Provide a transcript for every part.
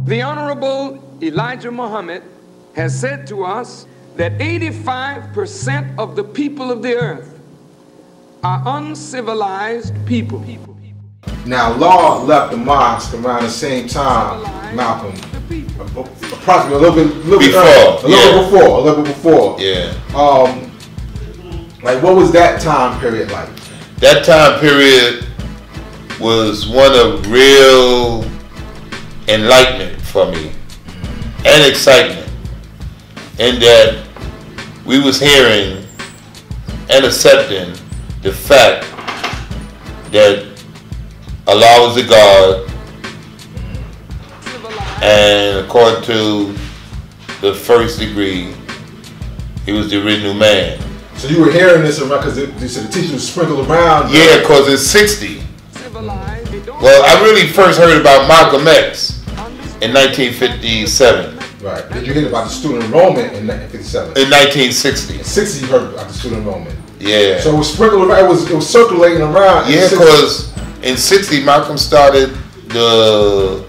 The Honorable Elijah Muhammad has said to us that 85% of the people of the earth are uncivilized people. Now, Law left the mosque around the same time, Malcolm, approximately a little bit before. Yeah. Like, what was that time period like? That time period was one of real enlightenment for me and excitement, in that we was hearing and accepting the fact that Allah was the God, and according to the first degree, He was the original man. So you were hearing this around because the teachers was sprinkled around? Yeah, because it's 60. Well, I really first heard about Malcolm X in 1957. Right. Did you hear about the student enrollment in 1957? In 1960. In 60 you heard about the student enrollment. Yeah. So it was sprinkled around, it was circulating around. Yeah, because in 60 Malcolm started the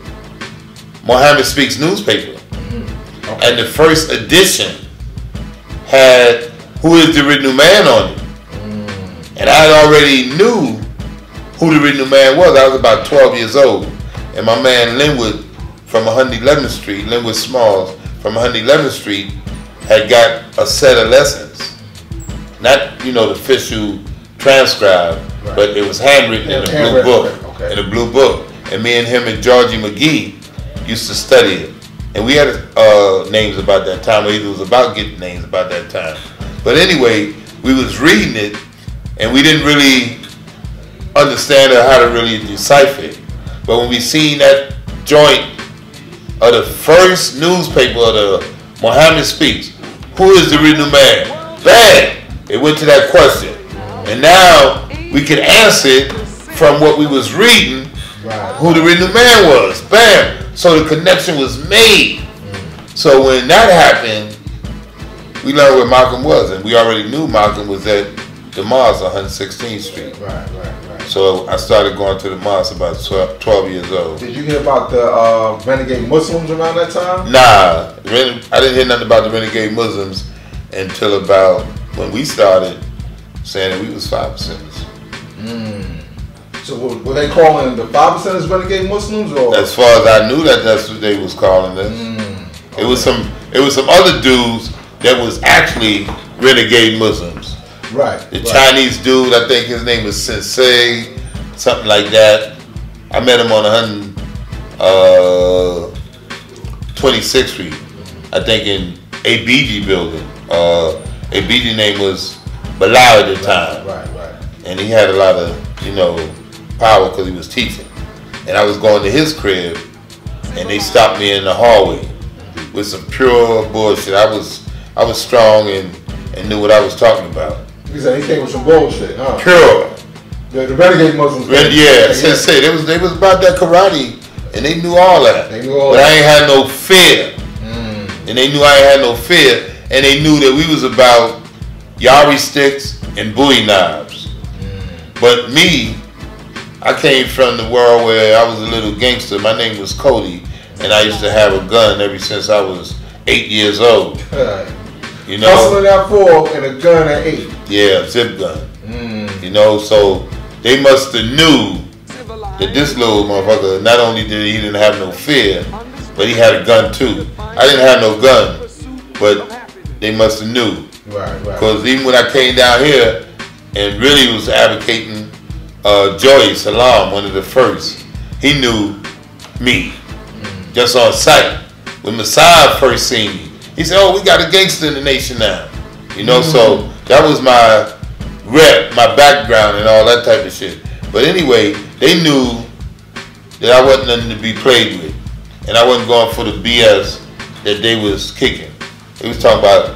Muhammad Speaks newspaper. Okay. And the first edition had Who is the Original Man on it. And I already knew who the original man was. I was about 12 years old. And my man Linwood from 111th Street, Linwood Smalls from 111th Street, had got a set of lessons. Not, you know, the official transcribe, right, but it was handwritten in a blue book. Okay. In a blue book. And me and him and Georgie McGee used to study it. And we had names about that time, or either was about getting names about that time. But anyway, we was reading it, and we didn't really understand how to really decipher it. But when we seen that joint of the first newspaper of the Muhammad Speaks, who is the original man? Bam! It went to that question. And now we can answer it from what we was reading, who the original man was. Bam! So the connection was made. So when that happened, we learned where Malcolm was, and we already knew Malcolm was at the mosque on 116th Street. Right. So I started going to the mosque about 12 years old. Did you hear about the renegade Muslims around that time? Nah, I didn't hear nothing about the renegade Muslims until about when we started saying that we was 5%ers. So were they calling the 5%ers renegade Muslims, or? As far as I knew, that's what they was calling us. Okay. It was some other dudes that was actually renegade Muslims. Right. The Chinese dude, I think his name was Sensei, something like that. I met him on 26th Street, I think in ABG building. ABG name was Bilal at the time. Right. And he had a lot of, you know, power because he was teaching. And I was going to his crib, and they stopped me in the hallway with some pure bullshit. I was strong and knew what I was talking about. He said he came with some bullshit, huh? Pure. The renegade Muslims. Yeah, Sensei. They was about that karate, and they knew all that. They knew all but that. I ain't had no fear. And they knew I ain't had no fear, and they knew that we was about yari sticks and bowie knives. But me, I came from the world where I was a little gangster. My name was Cody, and I used to have a gun ever since I was 8 years old. You know, hustling at 4 and a gun at 8. Yeah, zip gun. You know, so they must have knew that this little motherfucker, not only did he didn't have no fear, but he had a gun too. I didn't have no gun, but they must have knew. Right. Because even when I came down here and really was advocating Joey Salam, one of the first, he knew me just on sight. When Messiah first seen me, he said, "Oh, we got a gangster in the nation now." You know, so that was my rep, my background and all that type of shit. But anyway, they knew that I wasn't nothing to be played with. And I wasn't going for the BS that they was kicking. They was talking about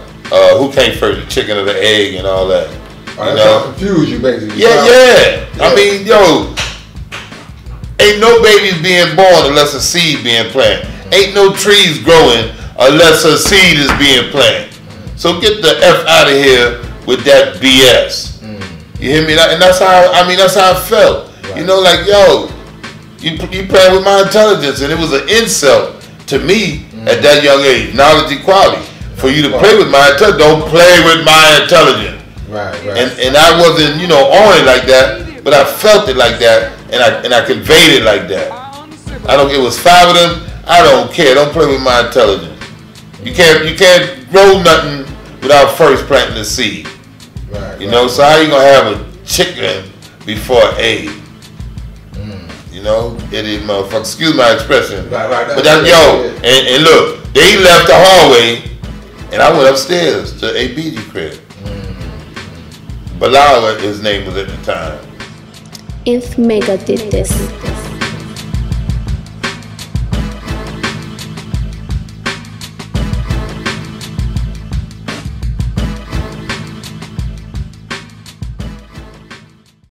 who came first, the chicken or the egg and all that. That's how confused you basically. Yeah. I mean, yo, ain't no babies being born unless a seed being planted. Ain't no trees growing unless a seed is being planted. So get the F out of here with that BS. You hear me? And that's how I felt. Right. You know, like, yo, you playing with my intelligence, and it was an insult to me at that young age. Knowledge equality. For you to play with my intelligence, don't play with my intelligence. Right. And I wasn't, you know, on it like that, but I felt it like that, and I conveyed it like that. It was 5 of them. I don't care. Don't play with my intelligence. You can't grow nothing without first planting the seed. Right. You know, so how you gonna have a chicken before an egg? You know, it is motherfucker. Excuse my expression. Right. But that, and look, they left the hallway, and I went upstairs to ABG crib. Bilal, his name was at the time. If Mecca did this,